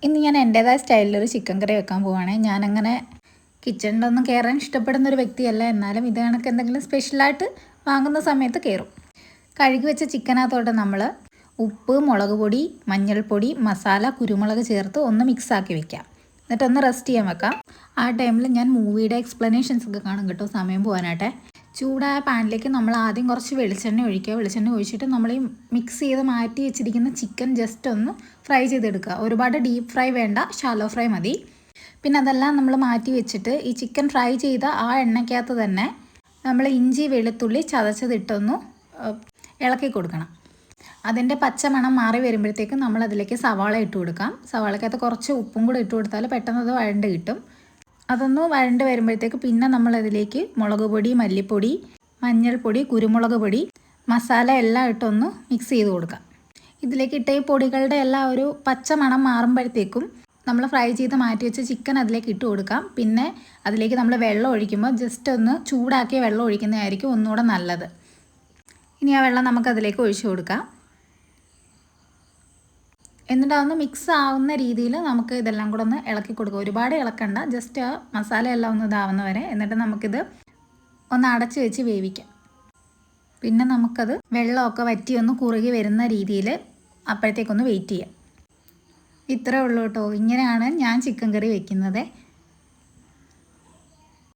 ഇന്ന് ഞാൻ എൻ്റേതായ സ്റ്റൈലിലൊരു ചിക്കൻ കറി വെക്കാൻ പോവുകയാണ്. ഞാനങ്ങനെ കിച്ചണിലൊന്നും കയറാൻ ഇഷ്ടപ്പെടുന്ന ഒരു വ്യക്തിയല്ല. എന്നാലും ഇത് കണക്ക് എന്തെങ്കിലും സ്പെഷ്യലായിട്ട് വാങ്ങുന്ന സമയത്ത് കയറും. കഴുകി വെച്ച ചിക്കനകത്തോട്ട് നമ്മൾ ഉപ്പ്, മുളക് പൊടി, മഞ്ഞൾപ്പൊടി, മസാല, കുരുമുളക് ചേർത്ത് ഒന്ന് മിക്സാക്കി വെക്കാം. എന്നിട്ടൊന്ന് റെസ്റ്റ് ചെയ്യാൻ വെക്കാം. ആ ടൈമിൽ ഞാൻ മൂവിയുടെ എക്സ്പ്ലനേഷൻസ് ഒക്കെ കാണും കേട്ടോ, സമയം പോകാനായിട്ട്. ചൂടായ പാനിലേക്ക് നമ്മൾ ആദ്യം കുറച്ച് വെളിച്ചെണ്ണ ഒഴിക്കുക. വെളിച്ചെണ്ണ ഒഴിച്ചിട്ട് നമ്മൾ ഈ മിക്സ് ചെയ്ത് മാറ്റി വെച്ചിരിക്കുന്ന ചിക്കൻ ജസ്റ്റ് ഒന്ന് ഫ്രൈ ചെയ്തെടുക്കുക. ഒരുപാട് ഡീപ്പ് ഫ്രൈ വേണ്ട, ഷാലോ ഫ്രൈ മതി. പിന്നെ അതെല്ലാം നമ്മൾ മാറ്റി വെച്ചിട്ട് ഈ ചിക്കൻ ഫ്രൈ ചെയ്ത ആ എണ്ണയ്ക്കകത്ത് തന്നെ നമ്മൾ ഇഞ്ചി വെളുത്തുള്ളി ചതച്ചതിട്ടൊന്ന് ഇളക്കി കൊടുക്കണം. അതിൻ്റെ പച്ചമണം മാറി വരുമ്പോഴത്തേക്കും നമ്മളതിലേക്ക് സവാള ഇട്ട് കൊടുക്കാം. സവാളക്കകത്ത് കുറച്ച് ഉപ്പും കൂടെ ഇട്ട് കൊടുത്താൽ പെട്ടെന്ന് അത് വഴണ്ട് കിട്ടും. അതൊന്ന് വഴണ്ട് വരുമ്പോഴത്തേക്ക് പിന്നെ നമ്മളതിലേക്ക് മുളക് പൊടി, മല്ലിപ്പൊടി, മഞ്ഞൾപ്പൊടി, കുരുമുളക് പൊടി, മസാല എല്ലാം ഇട്ടൊന്ന് മിക്സ് ചെയ്ത് കൊടുക്കാം. ഇതിലേക്ക് ഇട്ട ഈ പൊടികളുടെ എല്ലാം ഒരു പച്ച മണം മാറുമ്പോഴത്തേക്കും നമ്മൾ ഫ്രൈ ചെയ്ത് മാറ്റി വെച്ച ചിക്കൻ അതിലേക്ക് ഇട്ട് കൊടുക്കാം. പിന്നെ അതിലേക്ക് നമ്മൾ വെള്ളം ഒഴിക്കുമ്പോൾ ജസ്റ്റ് ഒന്ന് ചൂടാക്കിയ വെള്ളം ഒഴിക്കുന്നതായിരിക്കും ഒന്നുകൂടെ നല്ലത്. ഇനി ആ വെള്ളം നമുക്കതിലേക്ക് ഒഴിച്ചു കൊടുക്കാം. എന്നിട്ട് അതൊന്ന് മിക്സ് ആവുന്ന രീതിയിൽ നമുക്ക് ഇതെല്ലാം കൂടെ ഒന്ന് ഇളക്കി കൊടുക്കുക. ഒരുപാട് ഇളക്കണ്ട, ജസ്റ്റ് ആ മസാല എല്ലാം ഒന്ന് ഇതാവുന്ന വരെ. എന്നിട്ട് നമുക്കിത് ഒന്ന് അടച്ച് വെച്ച് വേവിക്കാം. പിന്നെ നമുക്കത് വെള്ളമൊക്കെ വറ്റി ഒന്ന് കുറുകി വരുന്ന രീതിയിൽ അപ്പോഴത്തേക്കൊന്ന് വെയിറ്റ് ചെയ്യാം. ഇത്രേ ഉള്ളൂ കേട്ടോ. ഇങ്ങനെയാണ് ഞാൻ ചിക്കൻ കറി വെക്കുന്നത്.